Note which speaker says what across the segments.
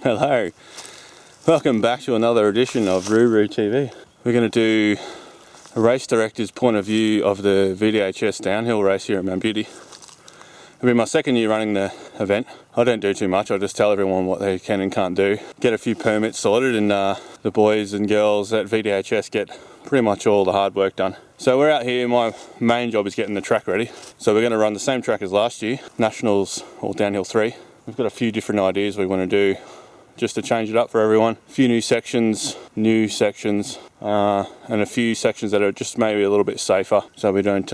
Speaker 1: Hello, welcome back to another edition of Ruru TV. We're going to do a race director's point of view of the VDHS downhill race here at Mount Beauty. It'll be my second year running the event. I don't do too much, I just tell everyone what they can and can't do. Get a few permits sorted, and the boys and girls at VDHS get pretty much all the hard work done. So we're out here, my main job is getting the track ready. So we're going to run the same track as last year, Nationals or Downhill 3. We've got a few different ideas we want to do just to change it up for everyone. A few new sections, and a few sections that are just maybe a little bit safer, so we don't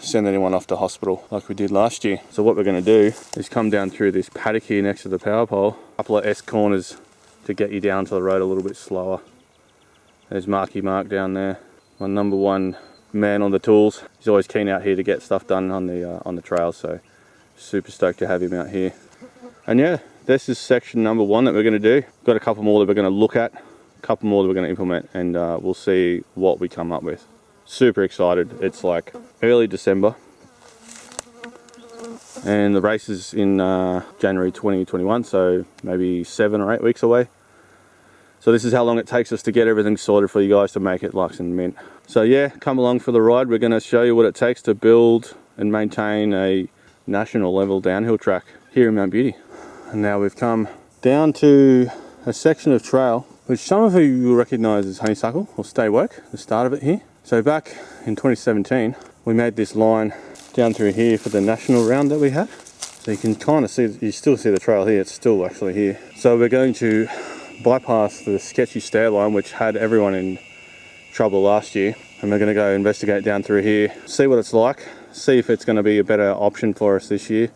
Speaker 1: send anyone off to hospital like we did last year. So what we're going to do is come down through this paddock here next to the power pole, a couple of S corners to get you down to the road a little bit slower. There's Marky Mark down there, my number one man on the tools. He's always keen out here to get stuff done on the trail, so super stoked to have him out here. And yeah, this is section number 1 that we're going to do. Got a couple more that we're going to look at, a couple more that we're going to implement, and we'll see what we come up with. Super excited. It's like early December and the race is in January 2021, so maybe 7 or 8 weeks away. So this is how long it takes us to get everything sorted for you guys to make it luxe and mint. So yeah, come along for the ride. We're going to show you what it takes to build and maintain a national level downhill track here in Mount Beauty. And now we've come down to a section of trail which some of you will recognise as honeysuckle or stay woke, the start of it here. So back in 2017 we made this line down through here for the national round that we had. So you can kind of see, you still see the trail here, it's still actually here. So we're going to bypass the sketchy stair line which had everyone in trouble last year, and we're going to go investigate down through here, see what it's like, see if it's going to be a better option for us this year.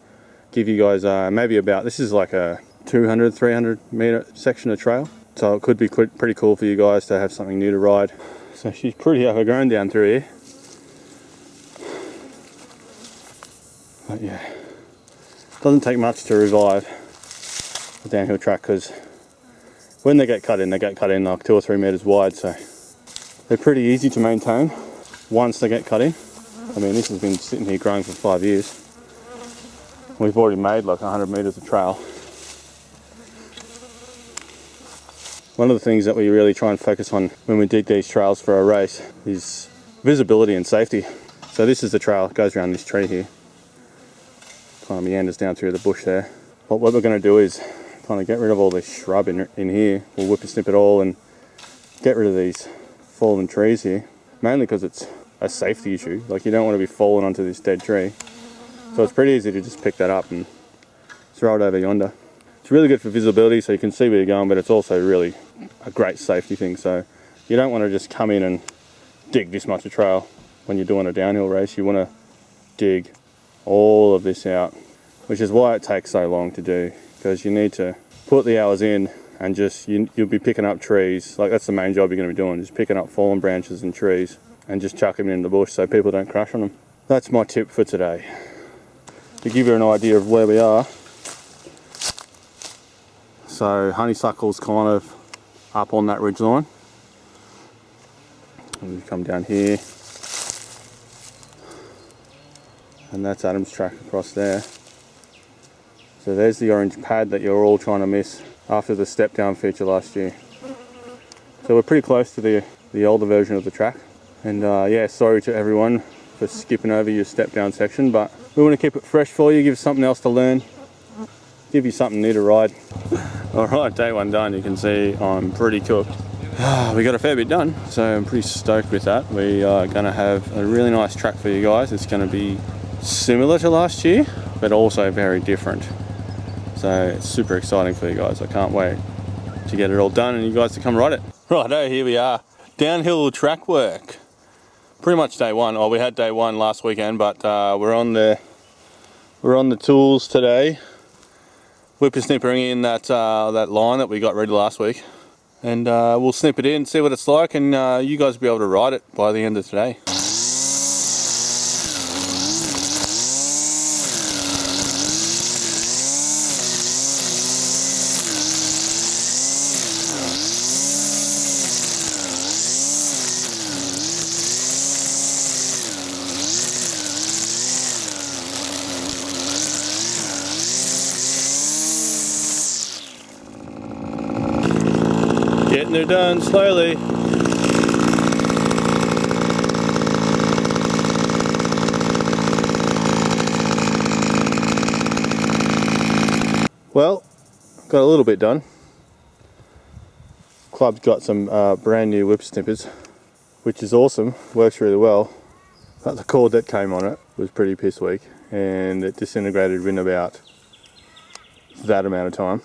Speaker 1: Give you guys maybe about, this is like a 200-300 meter section of trail, so it could be pretty cool for you guys to have something new to ride. So she's pretty overgrown down through here, but yeah, doesn't take much to revive the downhill track, because when they get cut in like 2 or 3 meters wide, so they're pretty easy to maintain once they get cut in. I mean, this has been sitting here growing for 5 years. We've already made like 100 meters of trail. One of the things that we really try and focus on when we dig these trails for a race is visibility and safety. So this is the trail, it goes around this tree here. Kind of meanders down through the bush there. But what we're going to do is kind of get rid of all this shrub in here. We'll whip and snip it all and get rid of these fallen trees here. Mainly because it's a safety issue. Like, you don't want to be falling onto this dead tree. So it's pretty easy to just pick that up and throw it over yonder. It's really good for visibility so you can see where you're going, but it's also really a great safety thing. So you don't want to just come in and dig this much of trail when you're doing a downhill race. You want to dig all of this out, which is why it takes so long to do, because you need to put the hours in and just you'll be picking up trees. Like, that's the main job you're going to be doing, just picking up fallen branches and trees and just chucking them in the bush so people don't crash on them. That's my tip for today. To give you an idea of where we are, so honeysuckle's kind of up on that ridge line, and we come down here, and that's Adam's track across there. So there's the orange pad that you're all trying to miss after the step down feature last year. So we're pretty close to the older version of the track, and yeah, sorry to everyone for skipping over your step down section, but we want to keep it fresh for you, give you something else to learn, give you something new to ride. Alright, day 1 done. You can see I'm pretty cooked. We got a fair bit done, so I'm pretty stoked with that. We are going to have a really nice track for you guys. It's going to be similar to last year, but also very different. So it's super exciting for you guys. I can't wait to get it all done and you guys to come ride it. Righto, here we are. Downhill track work. Pretty much day 1. Oh, we had day 1 last weekend, but we're on the tools today. Whippersnippering in that line that we got ready last week, and we'll snip it in, see what it's like, and you guys will be able to ride it by the end of today. Getting her done slowly. Well, got a little bit done. Club's got some brand new whip snippers, which is awesome, works really well. But the cord that came on it was pretty piss weak and it disintegrated in about that amount of time.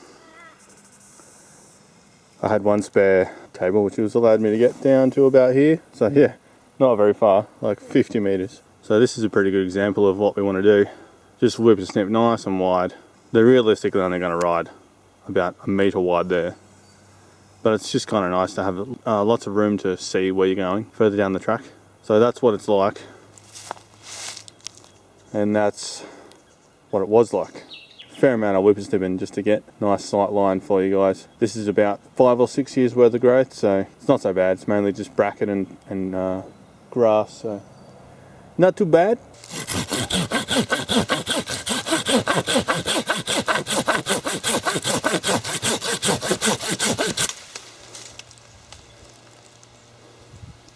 Speaker 1: I had one spare cable which was allowed me to get down to about here, so yeah, not very far, like 50 meters. So this is a pretty good example of what we want to do. Just whip a snip nice and wide. They're realistically only going to ride about a meter wide there, but it's just kind of nice to have lots of room to see where you're going further down the track. So that's what it's like, and that's what it was like. Fair amount of whippers snipping just to get nice sight line for you guys. This is about 5 or 6 years worth of growth, so it's not so bad. It's mainly just bracket and grass, so not too bad.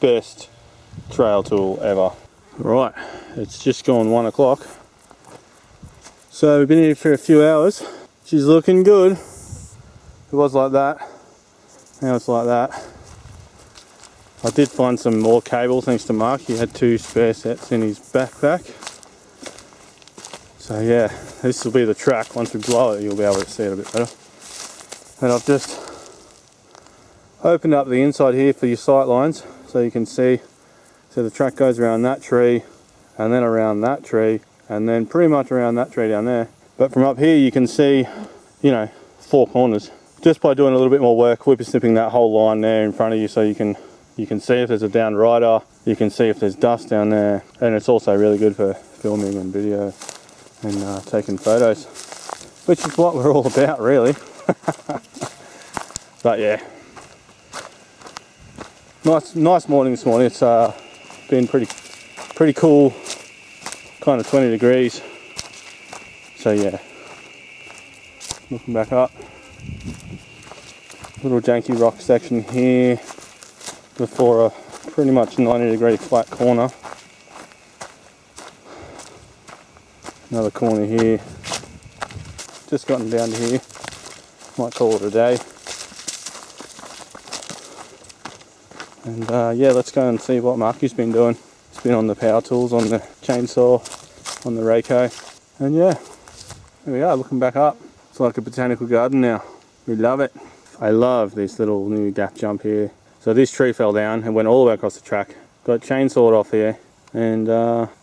Speaker 1: Best trail tool ever. Right, it's just gone 1 o'clock. So we've been here for a few hours. She's looking good. It was like that. Now it's like that. I did find some more cable thanks to Mark. He had 2 spare sets in his backpack. So yeah, this will be the track. Once we blow it, you'll be able to see it a bit better. And I've just opened up the inside here for your sight lines so you can see. So the track goes around that tree and then around that tree and then pretty much around that tree down there. But from up here you can see, you know, 4 corners. Just by doing a little bit more work, whipper snipping that whole line there in front of you so you can see if there's a down rider, you can see if there's dust down there, and it's also really good for filming and video and taking photos, which is what we're all about really. But yeah, nice morning this morning. It's been pretty cool, kind of 20 degrees. So yeah, looking back up, little janky rock section here before a pretty much 90-degree flat corner. Another corner here, just gotten down to here, might call it a day. And yeah, let's go and see what Marky's been doing. He's been on the power tools, on the chainsaw, on the Rayco, and yeah, here we are looking back up. It's like a botanical garden now. We love it. I love this little new gap jump here. So this tree fell down and went all the way across the track. Got chainsawed off here, and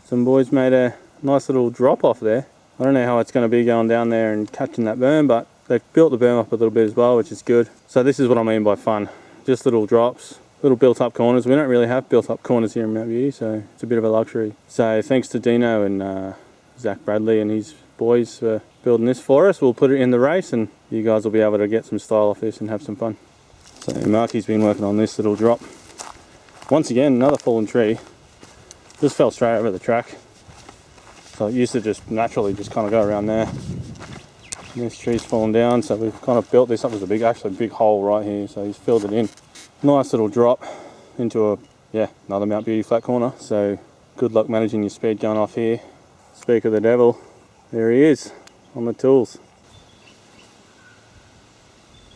Speaker 1: some boys made a nice little drop off there. I don't know how it's going to be going down there and catching that berm, but they've built the berm up a little bit as well, which is good. So this is what I mean by fun. Just little drops, little built up corners. We don't really have built up corners here in Mount Beauty, so it's a bit of a luxury. So thanks to Dino and Zach Bradley and his boys for building this for us. We'll put it in the race and you guys will be able to get some style off this and have some fun. So Marky's been working on this little drop. Once again, another fallen tree. Just fell straight over the track. So it used to just naturally just kind of go around there. And this tree's fallen down, so we've kind of built this up. There's a big hole right here, so he's filled it in. Nice little drop into another Mount Beauty flat corner. So good luck managing your speed going off here. Speak of the devil, there he is on the tools.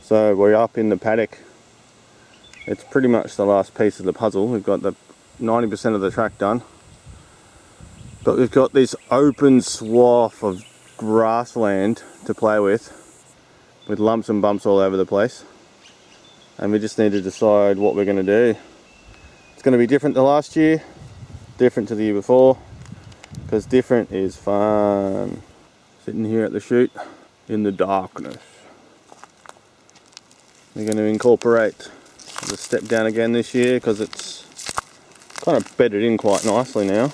Speaker 1: So we're up in the paddock. It's pretty much the last piece of the puzzle. We've got the 90% of the track done, but we've got this open swath of grassland to play with lumps and bumps all over the place, and we just need to decide what we're going to do. It's going to be different to last year, different to the year before, because different is fun. Sitting here at the chute in the darkness. We're going to incorporate the step down again this year because it's kind of bedded in quite nicely now.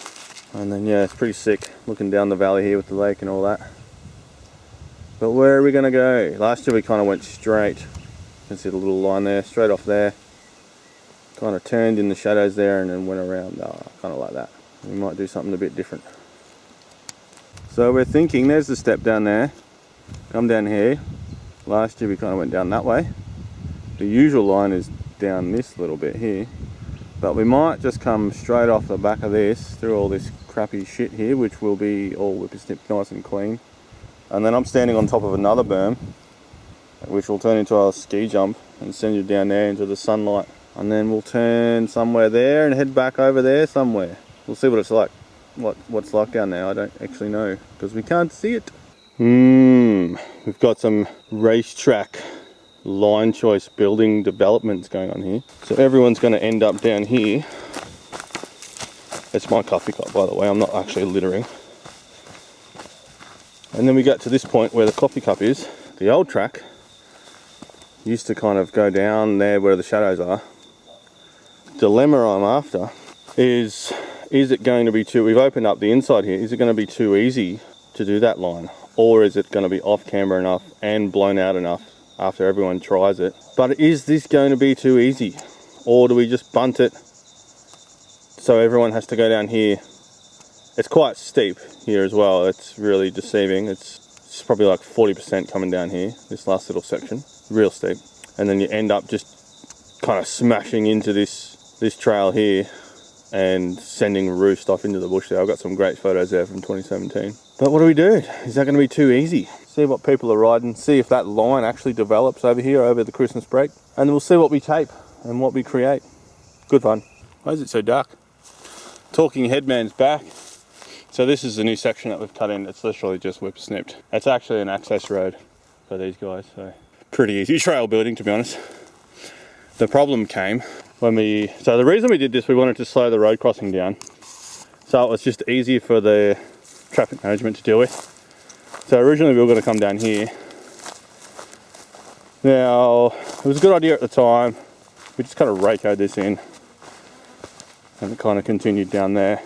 Speaker 1: And then yeah, it's pretty sick looking down the valley here with the lake and all that. But where are we going to go? Last year we kind of went straight. You can see the little line there, straight off there. Kind of turned in the shadows there and then went around kind of like that. We might do something a bit different. So we're thinking, there's the step down there. Come down here. Last year we kind of went down that way. The usual line is down this little bit here, but we might just come straight off the back of this through all this crappy shit here, which will be all whippersnipped nice and clean. And then I'm standing on top of another berm, which will turn into our ski jump and send you down there into the sunlight. And then we'll turn somewhere there and head back over there somewhere. We'll see what it's like. What's like down there, I don't actually know, because we can't see it. We've got some racetrack line choice building developments going on here. So everyone's going to end up down here. It's my coffee cup, by the way, I'm not actually littering. And then we get to this point where the coffee cup is. The old track used to kind of go down there where the shadows are. Dilemma I'm after is it going to be too, we've opened up the inside here, is it going to be too easy to do that line? Or is it going to be off camera enough and blown out enough after everyone tries it? But is this going to be too easy? Or do we just bunt it so everyone has to go down here? It's quite steep here as well. It's really deceiving. It's probably like 40% coming down here, this last little section. Real steep. And then you end up just kind of smashing into this trail here and sending roost off into the bush there. I've got some great photos there from 2017. But what do we do? Is that going to be too easy? See what people are riding, see if that line actually develops over here over the Christmas break, and we'll see what we tape and what we create. Good fun. Why is it so dark? Talking Headman's back. So this is the new section that we've cut in. It's literally just whip snipped. It's actually an access road for these guys, so pretty easy trail building, to be honest. The problem came when so the reason we did this, we wanted to slow the road crossing down. So it was just easier for the traffic management to deal with. So originally we were going to come down here. Now, it was a good idea at the time. We just kind of rakoed this in and it kind of continued down there.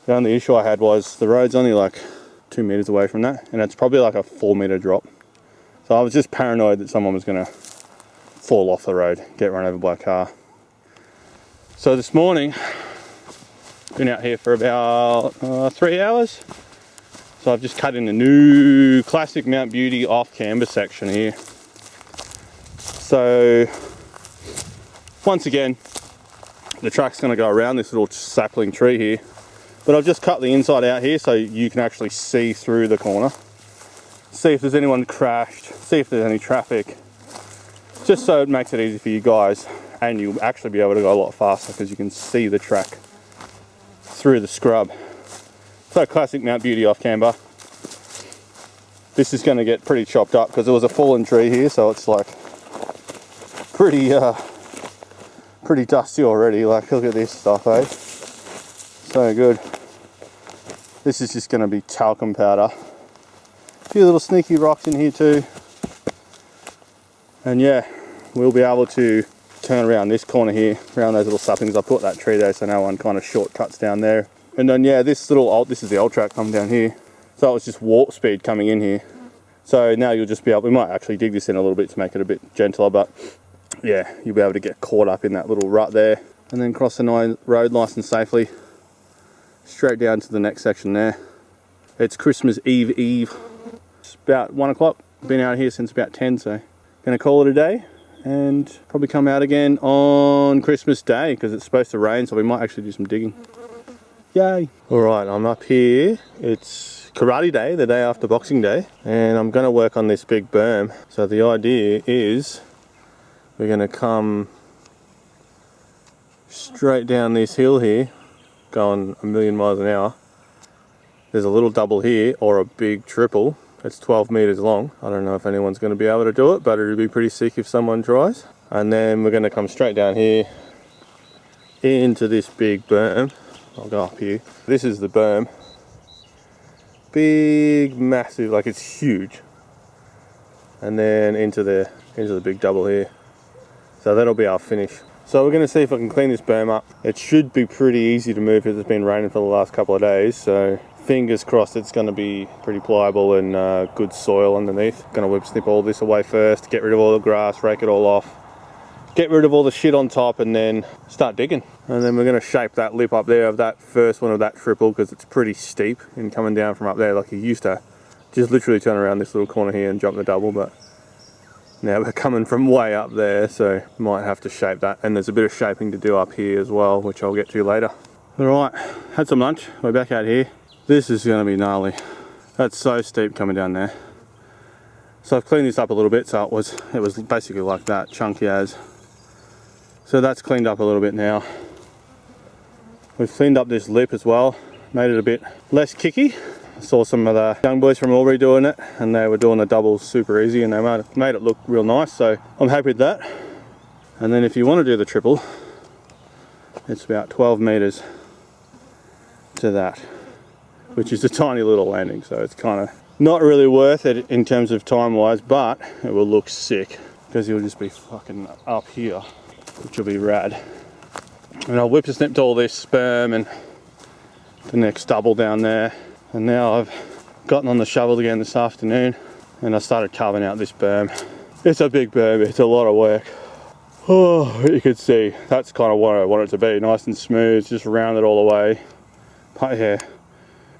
Speaker 1: The only issue I had was the road's only like 2 meters away from that, and it's probably like a 4 meter drop. So I was just paranoid that someone was going to fall off the road, get run over by a car. So this morning, been out here for about 3 hours. So I've just cut in a new classic Mount Beauty off camber section here. So once again, the track's going to go around this little sapling tree here, but I've just cut the inside out here so you can actually see through the corner, see if there's anyone crashed, see if there's any traffic, just so it makes it easy for you guys, and you'll actually be able to go a lot faster because you can see the track through the scrub. So classic Mount Beauty off camber. This is going to get pretty chopped up because there was a fallen tree here, so it's like pretty dusty already. Like, look at this stuff, eh? So good. This is just going to be talcum powder. A few little sneaky rocks in here too. And yeah, we'll be able to turn around this corner here, around those little saplings. I put that tree there so no one kind of shortcuts down there. And then yeah, this is the old track come down here. So it was just warp speed coming in here. So now you'll just be able, we might actually dig this in a little bit to make it a bit gentler, but yeah, you'll be able to get caught up in that little rut there and then cross the road nice and safely straight down to the next section there. It's Christmas Eve. It's about 1 o'clock. Been out here since about 10, so gonna call it a day and probably come out again on Christmas Day because it's supposed to rain, so we might actually do some digging. Yay! Alright, I'm up here. It's Karate Day, the day after Boxing Day, and I'm gonna work on this big berm. So the idea is we're gonna come straight down this hill here, going 1,000,000 miles an hour. There's a little double here, or a big triple. It's 12 meters long. I don't know if anyone's going to be able to do it, but it'll be pretty sick if someone tries. And then we're going to come straight down here into this big berm. I'll go up here. This is the berm. Big, massive, like it's huge. And then into the big double here. So that'll be our finish. So we're going to see if I can clean this berm up. It should be pretty easy to move because it's been raining for the last couple of days. So fingers crossed it's going to be pretty pliable and good soil underneath. Going to whip snip all this away first, get rid of all the grass, rake it all off, get rid of all the shit on top, and then start digging. And then we're going to shape that lip up there of that first one of that triple because it's pretty steep and coming down from up there. Like you used to just literally turn around this little corner here and jump the double, but Now we're coming from way up there, so might have to shape that. And there's a bit of shaping to do up here as well, which I'll get to later. Alright, had some lunch. We're back out here. This is going to be gnarly. That's so steep coming down there. So I've cleaned this up a little bit, so it was basically like that, chunky as. So that's cleaned up a little bit now. We've cleaned up this lip as well, made it a bit less kicky. I saw some of the young boys from Albury doing it, and they were doing the doubles super easy, and they made it look real nice, so I'm happy with that. And then if you want to do the triple, it's about 12 meters to that, which is a tiny little landing, so it's kind of not really worth it in terms of time wise, but it will look sick because you'll just be fucking up here, which will be rad. And I'll whippersnipped all this berm and the next double down there, and now I've gotten on the shovel again this afternoon and I started carving out this berm. It's a big berm, it's a lot of work. Oh, you can see that's kind of what I want it to be, nice and smooth, just round it all the way. But yeah,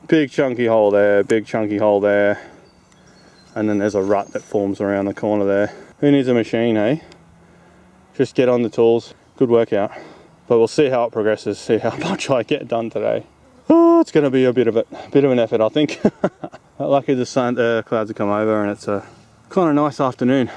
Speaker 1: big chunky hole there, big chunky hole there, and then there's a rut that forms around the corner there. Who needs a machine, eh? Just get on the tools, good workout. But we'll see how it progresses, see how much I get done today. Oh, it's going to be a bit of an effort, I think. Lucky the clouds have come over and it's a kind of nice afternoon.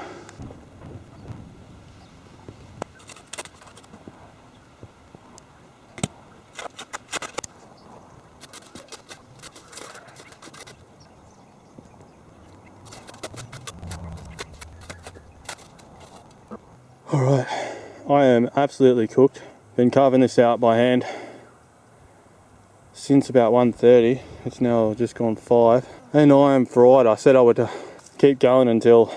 Speaker 1: Alright, I am absolutely cooked. Been carving this out by hand since about 1:30. It's now just gone 5 and I am fried. I said I would keep going until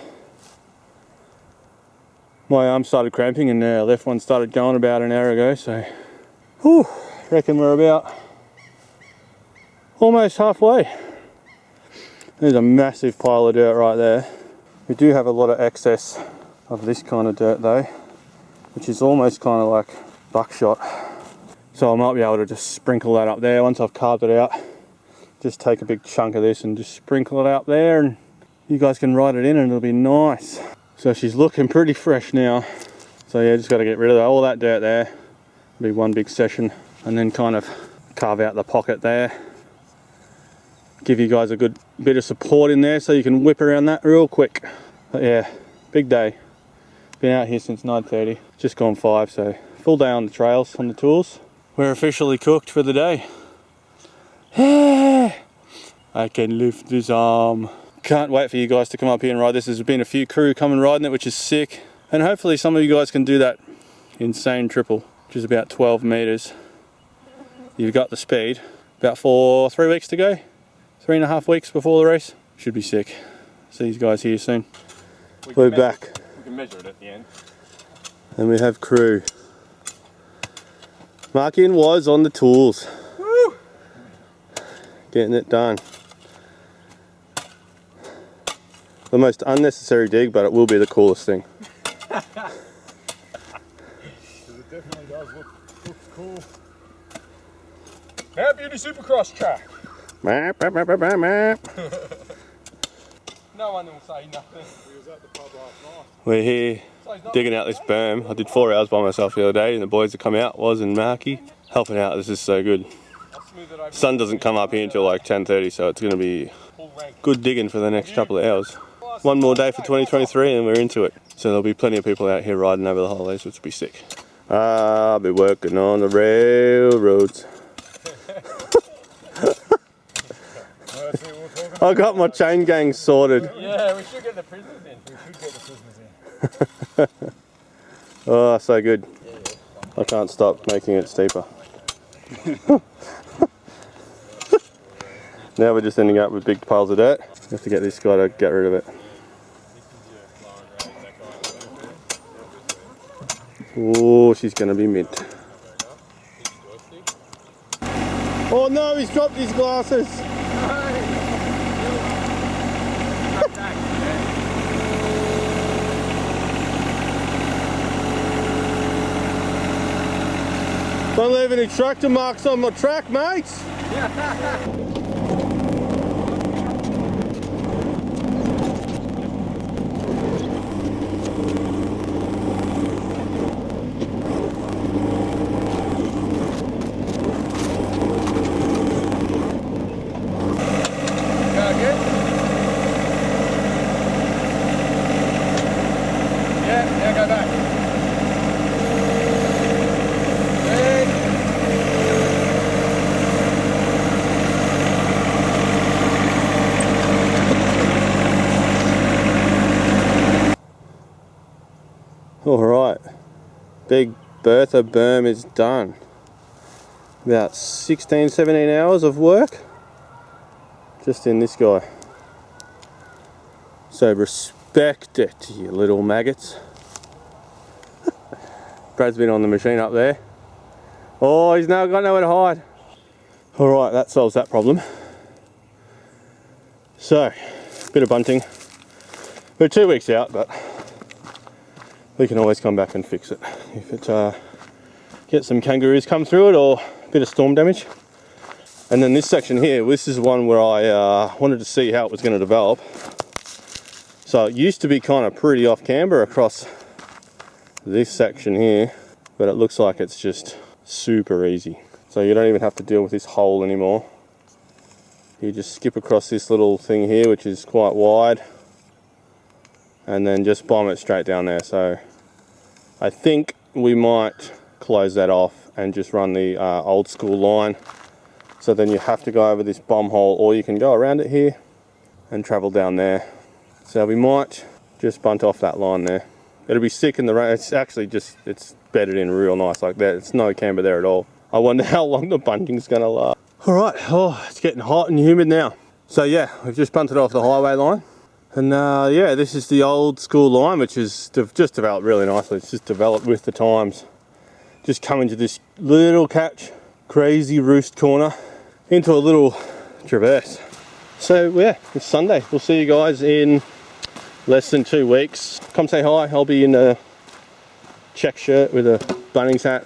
Speaker 1: my arm started cramping, and the left one started going about an hour ago, so whew, reckon we're about almost halfway. There's a massive pile of dirt right there. We do have a lot of excess of this kind of dirt though, which is almost kind of like buckshot. So I might be able to just sprinkle that up there once I've carved it out. Just take a big chunk of this and just sprinkle it out there, and you guys can ride it in and it'll be nice. So she's looking pretty fresh now. So yeah, just got to get rid of all that dirt there. It'll be one big session, and then kind of carve out the pocket there. Give you guys a good bit of support in there so you can whip around that real quick. But yeah, big day. Been out here since 9:30, just gone 5, so full day on the trails, on the tools. We're officially cooked for the day. I can lift this arm. Can't wait for you guys to come up here and ride this. There's been a few crew coming riding it, which is sick. And hopefully some of you guys can do that insane triple, which is about 12 meters. You've got the speed. About 3 weeks to go. 3.5 weeks before the race. Should be sick. See you guys here soon. We're back.
Speaker 2: We can measure it at the end.
Speaker 1: And we have crew. Markin was on the tools.
Speaker 2: Woo!
Speaker 1: Getting it done. The most unnecessary dig, but it will be the coolest thing.
Speaker 2: It definitely does look cool. Our beauty supercross track.
Speaker 1: Map, map, map, map, map.
Speaker 2: No one will say nothing. We was at the pub last night.
Speaker 1: We're here digging out this berm. I did 4 hours by myself the other day, and the boys that come out, Woz and Marky, helping out. This is so good. Sun doesn't come up here until like 10:30, so it's going to be good digging for the next couple of hours. One more day for 2023 and we're into it. So there'll be plenty of people out here riding over the holidays, which will be sick. I'll be working on the railroads. I got my chain gang sorted.
Speaker 2: Yeah, we should get the prisoners in.
Speaker 1: Oh, so good. I can't stop making it steeper. Now we're just ending up with big piles of dirt. We have to get this guy to get rid of it. Oh, she's going to be mint. Oh no, he's dropped his glasses. Don't leave any tractor marks on my track, mates.
Speaker 2: now go back.
Speaker 1: Alright, Big Bertha berm is done. About 16-17 hours of work just in this guy. So respect it, you little maggots. Brad's been on the machine up there. Oh, he's now got nowhere to hide. Alright, that solves that problem. So, bit of bunting. We're 2 weeks out, but we can always come back and fix it. If it get some kangaroos come through it or a bit of storm damage. And then this section here, this is one where I wanted to see how it was going to develop. So it used to be kind of pretty off camber across this section here, but it looks like it's just super easy. So you don't even have to deal with this hole anymore. You just skip across this little thing here, which is quite wide, and then just bomb it straight down there. So I think we might close that off and just run the old school line. So then you have to go over this bomb hole, or you can go around it here and travel down there. So we might just bunt off that line there. It'll be sick in the rain. It's actually just, it's bedded in real nice like that. It's no camber there at all. I wonder how long the bunting's gonna last. All right, oh, it's getting hot and humid now. So yeah, we've just bunted off the highway line. And yeah, this is the old school line, which is just developed really nicely. It's just developed with the times. Just come into this little catch, crazy roost corner, into a little traverse. So yeah, it's Sunday. We'll see you guys in less than 2 weeks. Come say hi. I'll be in a check shirt with a Bunnings hat.